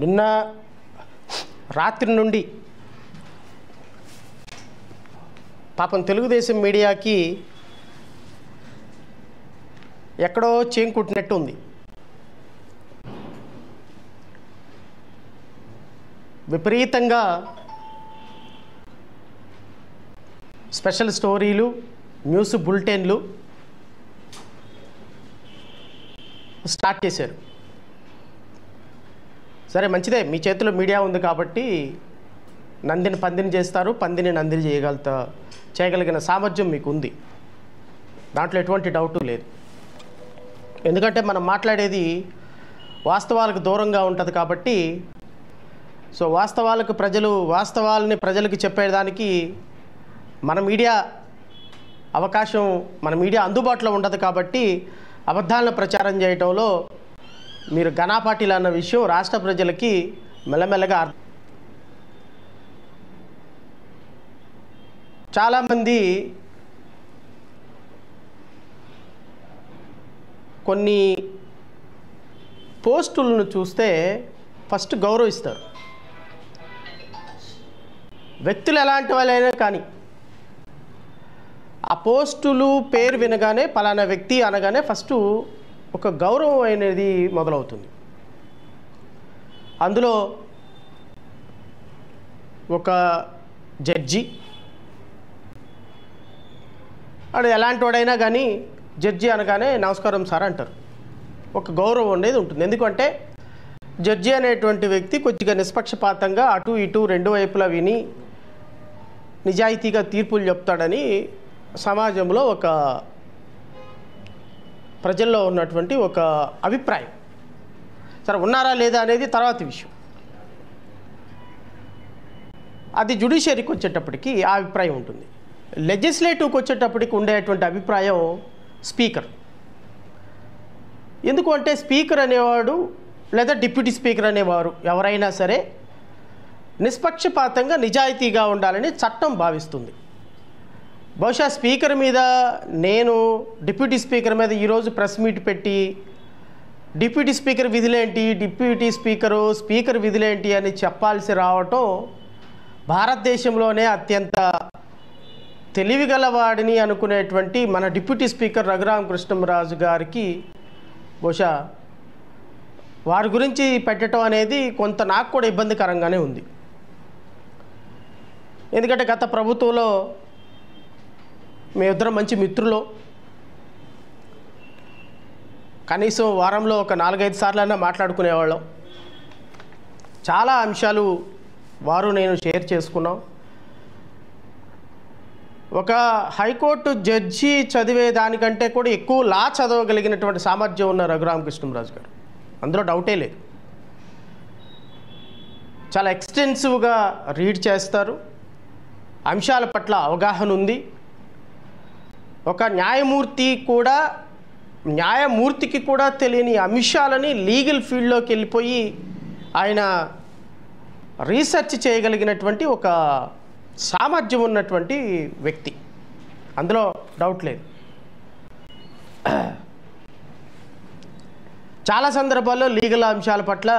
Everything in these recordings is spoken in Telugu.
నిన్న రాత్రి నుండి పాపం తెలుగుదేశం మీడియాకి ఎక్కడో చేంకుట్టినట్టు ఉంది. విపరీతంగా స్పెషల్ స్టోరీలు, న్యూస్ బులెటిన్లు స్టార్ట్ చేశారు. సరే మంచిదే, మీ చేతిలో మీడియా ఉంది కాబట్టి నందిని పందిని చేస్తారు, పందిని నందిని చేయగలిగిన సామర్థ్యం మీకు ఉంది, దాంట్లో ఎటువంటి డౌటు లేదు. ఎందుకంటే మనం మాట్లాడేది వాస్తవాలకు దూరంగా ఉంటుంది కాబట్టి, సో వాస్తవాలని ప్రజలకు చెప్పేదానికి మన మీడియా అందుబాటులో ఉండదు కాబట్టి అబద్ధాలను ప్రచారం చేయటంలో మీరు ఘనాపాటిలు అన్న విషయం రాష్ట్ర ప్రజలకి మెల్లమెల్లగా చాలామంది కొన్ని పోస్టులను చూస్తే ఫస్ట్ గౌరవిస్తారు. వ్యక్తులు ఎలాంటి వాళ్ళైనా కానీ ఆ పోస్టులు పేరు వినగానే పలానా వ్యక్తి అనగానే ఫస్ట్ ఒక గౌరవం అనేది మొదలవుతుంది. అందులో ఒక జడ్జి అది ఎలాంటి వాడైనా కానీ జడ్జి అనగానే నమస్కారం సార్ అంటారు. ఒక గౌరవం అనేది ఉంటుంది. ఎందుకంటే జడ్జి అనేటువంటి వ్యక్తి కొద్దిగా నిష్పక్షపాతంగా అటు ఇటు రెండు వైపులా విని నిజాయితీగా తీర్పులు చెప్తాడని సమాజంలో ప్రజల్లో ఉన్నటువంటి ఒక అభిప్రాయం. సరే ఉన్నారా లేదా అనేది తర్వాత విషయం. అది జ్యుడిషియరీకి వచ్చేటప్పటికి ఆ అభిప్రాయం ఉంటుంది. లెజిస్లేటివ్కి వచ్చేటప్పటికి ఉండేటువంటి అభిప్రాయం స్పీకర్. ఎందుకు అంటే స్పీకర్ అనేవాడు లేదా డిప్యూటీ స్పీకర్ అనేవారు ఎవరైనా సరే నిష్పక్షపాతంగా నిజాయితీగా ఉండాలని చట్టం భావిస్తుంది. బహుశా స్పీకర్ మీద నేను డిప్యూటీ స్పీకర్ మీద ఈరోజు ప్రెస్ మీట్ పెట్టి డిప్యూటీ స్పీకర్ విధులేంటి, స్పీకర్ విధులేంటి అని చెప్పాల్సి రావటం భారతదేశంలోనే అత్యంత తెలివిగలవాడిని అనుకునేటువంటి మన డిప్యూటీ స్పీకర్ రఘురామకృష్ణంరాజు గారికి బహుశా వారి గురించి పెట్టడం అనేది కొంత నాకు కూడా ఇబ్బందికరంగానే ఉంది. ఎందుకంటే గత ప్రభుత్వంలో మేమిద్దరం మంచి మిత్రులు, కనీసం వారంలో ఒక 4-5 సార్లైనా మాట్లాడుకునేవాళ్ళం. చాలా అంశాలు వారు నేను షేర్ చేసుకున్నాం. ఒక హైకోర్టు జడ్జి చదివే దానికంటే కూడా ఎక్కువ లా చదవగలిగినటువంటి సామర్థ్యం ఉన్న రఘురామకృష్ణంరాజు గారు, అందులో డౌటే లేదు. చాలా ఎక్స్టెన్సివ్గా రీడ్ చేస్తారు, అంశాల పట్ల అవగాహన ఉంది. ఒక న్యాయమూర్తికి కూడా తెలియని అంశాలని లీగల్ ఫీల్డ్లోకి వెళ్ళిపోయి ఆయన రీసెర్చ్ చేయగలిగినటువంటి ఒక సామర్థ్యం ఉన్నటువంటి వ్యక్తి, అందులో డౌట్ లేదు. చాలా సందర్భాల్లో లీగల్ అంశాల పట్ల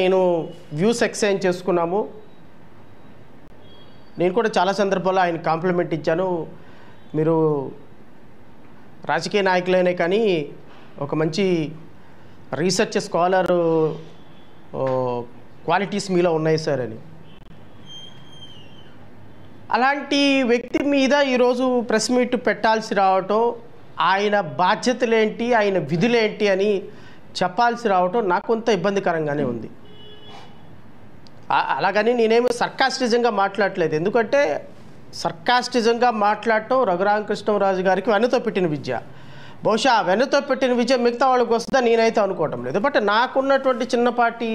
నేను వ్యూస్ ఎక్స్చేంజ్ చేసుకున్నాము. నేను కూడా చాలా సందర్భాల్లో ఆయన కాంప్లిమెంట్ ఇచ్చాను. మీరు రాజకీయ నాయకులైనా కానీ ఒక మంచి రీసెర్చ్ స్కాలర్ క్వాలిటీస్ మీలో ఉన్నాయి సార్ అని. అలాంటి వ్యక్తి మీద ఈరోజు ప్రెస్ మీట్ పెట్టాల్సి రావటం, ఆయన బాధ్యతలేంటి, ఆయన విధులేంటి అని చెప్పాల్సి రావటం నాకు కొంత ఇబ్బందికరంగానే ఉంది. అలాగని నేనేమి సర్కాస్టిజంగా మాట్లాడలేదు. ఎందుకంటే సర్కాస్టిజంగా మాట్లాడటం రఘురామకృష్ణంరాజు గారికి వెన్నతో పెట్టిన విద్య. బహుశా వెన్నతో పెట్టిన విద్య మిగతా వాళ్ళకి వస్తుందా నేనైతే అనుకోవటం లేదు. బట్ నాకున్నటువంటి చిన్నపాటి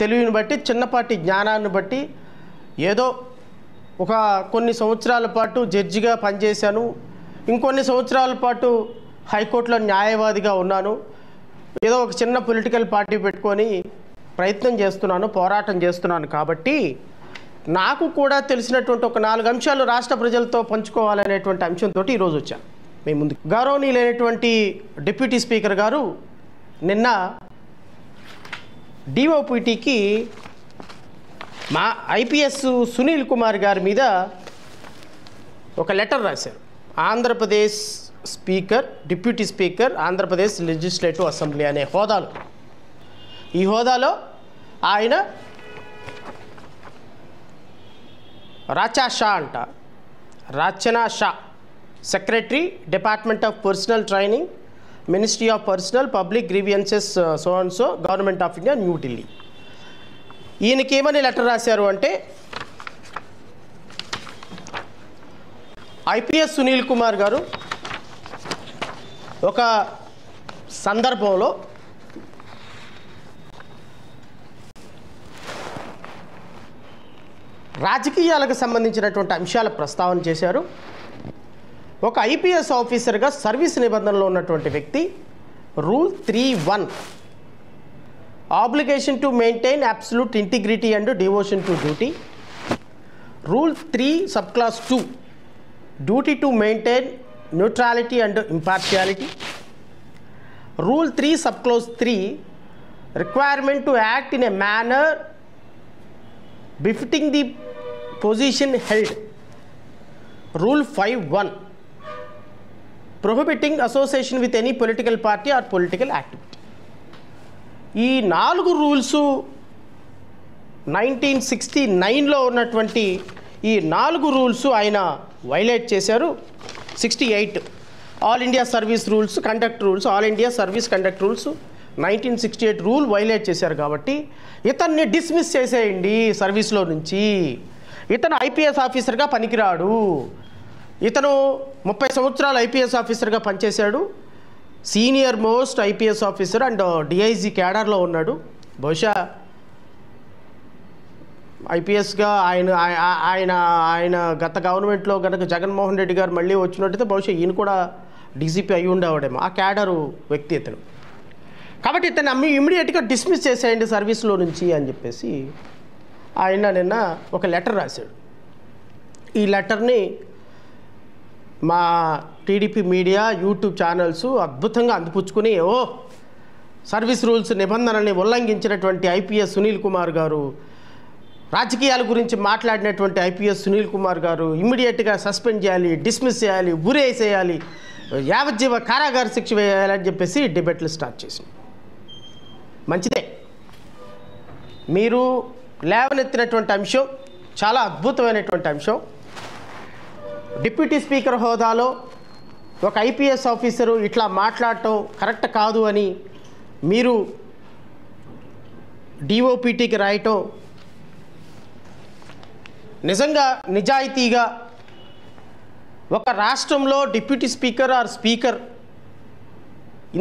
తెలివిని బట్టి, చిన్నపాటి జ్ఞానాన్ని బట్టి ఏదో ఒక కొన్ని సంవత్సరాల పాటు జడ్జిగా పనిచేశాను, ఇంకొన్ని సంవత్సరాల పాటు హైకోర్టులో న్యాయవాదిగా ఉన్నాను, ఏదో ఒక చిన్న పొలిటికల్ పార్టీ పెట్టుకొని ప్రయత్నం చేస్తున్నాను, పోరాటం చేస్తున్నాను. కాబట్టి నాకు కూడా తెలిసినటువంటి ఒక 4 అంశాలు రాష్ట్ర ప్రజలతో పంచుకోవాలనేటువంటి అంశంతో ఈరోజు వచ్చాను మీ ముందు. గౌరవనీయులైనటువంటి డిప్యూటీ స్పీకర్ గారు నిన్న డిఓపిటికి మా ఐపీఎస్ సునీల్ కుమార్ గారి మీద ఒక లెటర్ రాశారు. Andhra Pradesh speaker, deputy speaker, Andhra Pradesh legislative assembly అనే హోదాలో, ఈ హోదాలో ఆయన Rachana Shah secretary, department of personnel training, ministry of personnel public grievances so and so, government of India, New Delhi. ఈయనకి ఏమని లెటర్ రాశారు అంటే, ఐపీఎస్ సునీల్ కుమార్ గారు ఒక సందర్భంలో రాజకీయాలకు సంబంధించినటువంటి అంశాల ప్రస్తావన చేశారు. ఒక ఐపీఎస్ ఆఫీసర్గా సర్వీస్ నిబంధనలో ఉన్నటువంటి వ్యక్తి rule 3(1) obligation to maintain absolute integrity and devotion to duty, rule 3 sub class 2 duty to maintain neutrality and impartiality, rule 3 sub class 3 requirement to act in a manner befitting the position held, rule 5(1) prohibiting association with any political party or political activity. ఈ 4 రూల్స్ 1969లో ఉన్నటువంటి ఈ 4 రూల్స్ ఆయన వైలేట్ చేశారు. 68 all India service rules, conduct rules, all India service conduct rules 1968 rule violate చేశారు. కాబట్టి ఇతన్ని డిస్మిస్ చేసేయండి సర్వీస్లో నుంచి, ఇతను ఐపీఎస్ ఆఫీసర్గా పనికిరాడు, ఇతను 30 సంవత్సరాలు ఐపీఎస్ ఆఫీసర్గా పనిచేశాడు, senior most IPS officer and DIG క్యాడర్లో ఉన్నాడు. బహుశా ఐపీఎస్గా ఆయన గత గవర్నమెంట్లో కనుక జగన్మోహన్ రెడ్డి గారు మళ్ళీ వచ్చినట్టయితే బహుశా ఈయన కూడా డీజీపీ అయి ఉండేవాడేమో, ఆ క్యాడరు వ్యక్తి ఇతను. కాబట్టి ఇతను ఇమ్మీడియట్గా డిస్మిస్ చేసేయండి సర్వీస్లో నుంచి అని చెప్పేసి ఆయన నిన్న ఒక లెటర్ రాశాడు. ఈ లెటర్ని మా టీడీపీ మీడియా, యూట్యూబ్ ఛానల్స్ అద్భుతంగా అందిపుచ్చుకుని, సర్వీస్ రూల్స్ నిబంధనల్ని ఉల్లంఘించినటువంటి ఐపీఎస్ సునీల్ కుమార్ గారు, రాజకీయాల గురించి మాట్లాడినటువంటి ఐపీఎస్ సునీల్ కుమార్ గారు ఇమ్మీడియట్గా సస్పెండ్ చేయాలి, డిస్మిస్ చేయాలి, ఉరేసేయాలి, యావజ్జీవ కారాగార శిక్ష వేయాలని చెప్పేసి డిబేట్లు స్టార్ట్ చేసింది. మంచిదే, మీరు లేవనెత్తినటువంటి అంశం చాలా అద్భుతమైనటువంటి అంశం. డిప్యూటీ స్పీకర్ హోదాలో ఒక ఐపీఎస్ ఆఫీసరు ఇట్లా మాట్లాడటం కరెక్ట్ కాదు అని మీరు డిఓపిటికి రాయటం నిజంగా నిజాయితీగా ఒక రాష్ట్రంలో డిప్యూటీ స్పీకర్ ఆర్ స్పీకర్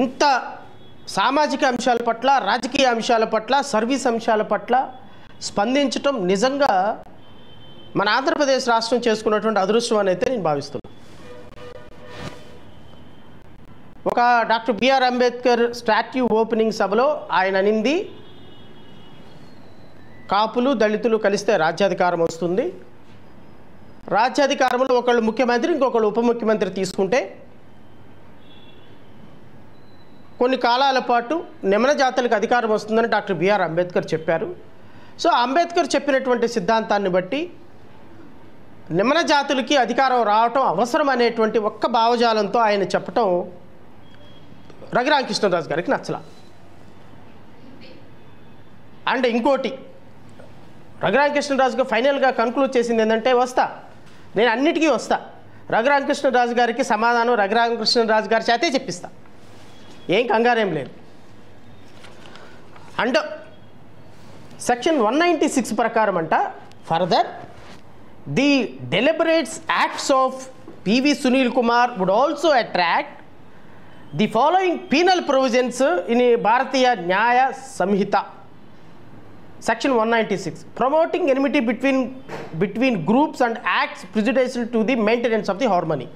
ఇంత సామాజిక అంశాల పట్ల, రాజకీయ అంశాల పట్ల, సర్వీస్ అంశాల పట్ల స్పందించటం నిజంగా మన ఆంధ్రప్రదేశ్ రాష్ట్రం చేసుకున్నటువంటి అదృష్టం అని అయితే నేను భావిస్తున్నాను. ఒక doctor B R Ambedkar statue opening సభలో ఆయన అనింది, కాపులు దళితులు కలిస్తే రాజ్యాధికారం వస్తుంది, రాజ్యాధికారంలో ఒకళ్ళు ముఖ్యమంత్రి ఇంకొకళ్ళు ఉప ముఖ్యమంత్రి తీసుకుంటే కొన్ని కాలాల పాటు నిమ్న జాతులకు అధికారం వస్తుందని డాక్టర్ బిఆర్ అంబేద్కర్ చెప్పారు. సో అంబేద్కర్ చెప్పినటువంటి సిద్ధాంతాన్ని బట్టి నిమ్న జాతులకి అధికారం రావటం అవసరం అనేటువంటి ఒక్క భావజాలంతో ఆయన చెప్పటం రఘురామకృష్ణరాజు గారికి నచ్చల. అండ్ ఇంకోటి, రఘురామకృష్ణరాజు గారు ఫైనల్గా కన్క్లూడ్ చేసింది ఏంటంటే, నేను అన్నిటికీ వస్తా, రఘురామకృష్ణరాజు గారికి సమాధానం రఘురామకృష్ణరాజు గారి చేతే చెప్పిస్తా, ఏం కంగారేం లేదు. అండ్ సెక్షన్ 196 ప్రకారం అంట, further the deliberates acts of PV Sunil Kumar would also attract the following penal provisions in Bharatiya Nyaya Sanhita. Section 196, promoting enmity between groups and acts prejudicial to the maintenance of the harmony.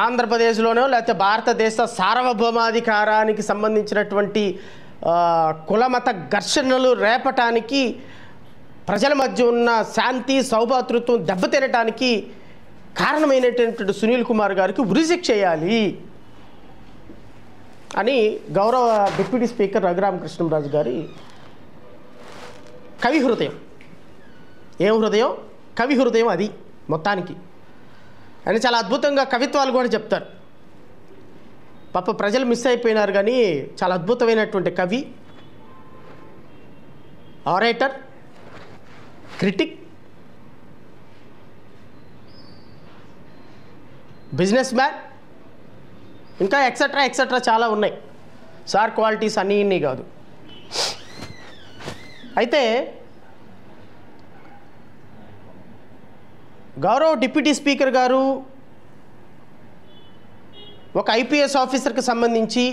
ఆంధ్రప్రదేశ్లోనో లేకపోతే భారతదేశ సార్వభౌమాధికారానికి సంబంధించినటువంటి కులమత ఘర్షణలు రేపటానికి, ప్రజల మధ్య ఉన్న శాంతి సౌభాతృత్వం దెబ్బతినటానికి కారణమైనటువంటి సునీల్ కుమార్ గారికి ఉరిశిక్ష చేయాలి అని గౌరవ డిప్యూటీ స్పీకర్ రఘురామకృష్ణంరాజు గారి కవి హృదయం. ఏం హృదయం? కవి హృదయం అది మొత్తానికి. ఆయన చాలా అద్భుతంగా కవిత్వాలు కూడా చెప్తారు. పాప ప్రజలు మిస్ అయిపోయినారు, కానీ చాలా అద్భుతమైనటువంటి కవి, ఆరేటర్, క్రిటిక్, బిజినెస్ మ్యాన్, ఇంకా ఎక్సెట్రా ఎక్సెట్రా చాలా ఉన్నాయి. సార్ క్వాలిటీస్ అన్నీ ఇన్ని కాదు. అయితే గౌరవ డిప్యూటీ స్పీకర్ గారు ఒక ఐపీఎస్ ఆఫీసర్కి సంబంధించి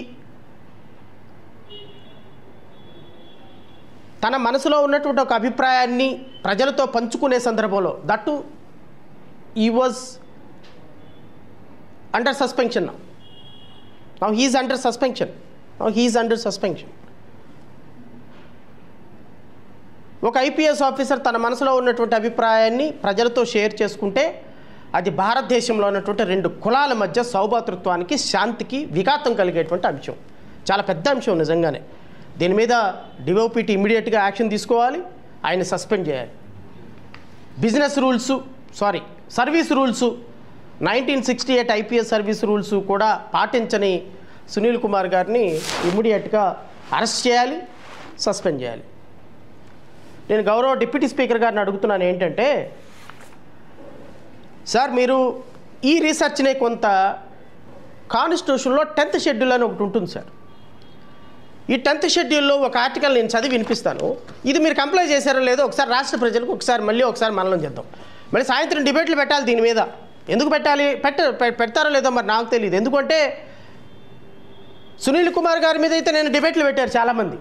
తన మనసులో ఉన్నటువంటి ఒక అభిప్రాయాన్ని ప్రజలతో పంచుకునే సందర్భంలో దట్టు ఈ was under suspension. Now he is under suspension. ఒక ఐపీఎస్ ఆఫీసర్ తన మనసులో ఉన్నటువంటి అభిప్రాయాన్ని ప్రజలతో షేర్ చేసుకుంటే అది భారతదేశంలో ఉన్నటువంటి రెండు కులాల మధ్య సౌభాతృత్వానికి, శాంతికి విఘాతం కలిగేటువంటి అంశం. చాలా పెద్ద అంశం నిజంగానే. దీని మీద డిఓపిటి ఇమ్మీడియట్గా యాక్షన్ తీసుకోవాలి, ఆయన సస్పెండ్ చేయాలి. Service rules 1968 IPS service rules కూడా పాటించని సునీల్ కుమార్ గారిని ఇమ్మీడియట్గా అరెస్ట్ చేయాలి, సస్పెండ్ చేయాలి. నేను గౌరవ డిప్యూటీ స్పీకర్ గారిని అడుగుతున్నాను ఏంటంటే, సార్ మీరు ఈ రీసెర్చ్నే కొంత కాన్స్టిట్యూషన్లో 10th షెడ్యూల్ అని ఒకటి ఉంటుంది సార్. ఈ 10th షెడ్యూల్లో ఒక ఆర్టికల్ నేను చదివి వినిపిస్తాను. ఇది మీరు కంప్లై చేశారో లేదో ఒకసారి రాష్ట్ర ప్రజలకు ఒకసారి మననం చేద్దాం. మళ్ళీ సాయంత్రం డిబేట్లు పెట్టాలి దీని మీద. ఎందుకు పెట్టాలి? పెడతారో లేదో మరి నాకు తెలియదు. ఎందుకంటే సునీల్ కుమార్ గారి మీద అయితే నేను డిబేట్లు పెట్టారు చాలామంది.